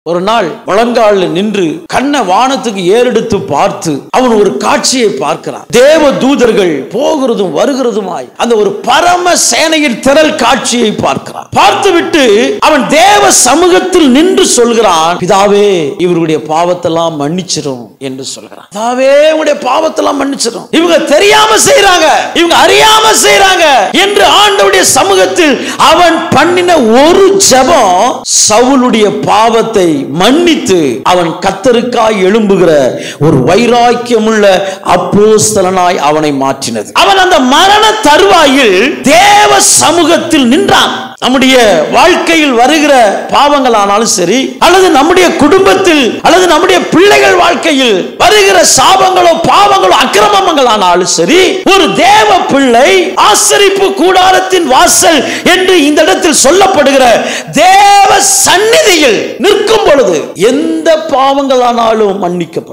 ஒரு நாள் முழங்கால நின்று கண்ணை வானத்துக்கு ஏறெடுத்து பார்த்து அவன் ஒரு காட்சியை பார்க்கிறான். தேவ தூதர்கள் போகிறதும் வருகிறதுமாய் அந்த ஒரு பரம சேனையின் திரள் காட்சியை பார்க்கிறான். பார்த்துவிட்டு அவன் தேவ சமூகத்தில் நின்று சொல்கிறான், பிதாவே இவருடைய பாவத்தெல்லாம் மன்னிச்சிடும் என்று சொல்கிறான். பிதாவே உங்களுடைய பாவத்தெல்லாம் மன்னிச்சிடும், இவங்க தெரியாம செய்யறாங்க, இவங்க அறியாம செய்யறாங்க என்று ஆண்டவருடைய சமூகத்தில் அவன் பண்ணின ஒரு ஜெபம் சவுலுடைய பாவத்தை மன்னித்து அவன் கர்த்தருக்காய் எழும்புகிற ஒரு வைராக்கியமுள்ள அப்போஸ்தலனாய் அவனை மாற்றினது. அவன் அந்த மரண தருவாயில் தேவ சமூகத்தில் நின்றான். நம்முடைய வாழ்க்கையில் வருகிற பாவங்கள் ஆனாலும் சரி, அல்லது நம்முடைய குடும்பத்தில் அல்லது நம்முடைய பிள்ளைகள் வாழ்க்கையில் வருகிற சாபங்களோ பாவங்களோ அக்கிரமங்கள் ஆனாலும் சரி, ஒரு தேவ பிள்ளை ஆசரிப்பு கூடாரத்தின் வாசல் என்று இந்த இடத்தில் சொல்லப்படுகிற தேவ சந்நிதியில் நிற்கும் பொழுது எந்த பாவங்கள் ஆனாலும் மன்னிக்கப்படும்.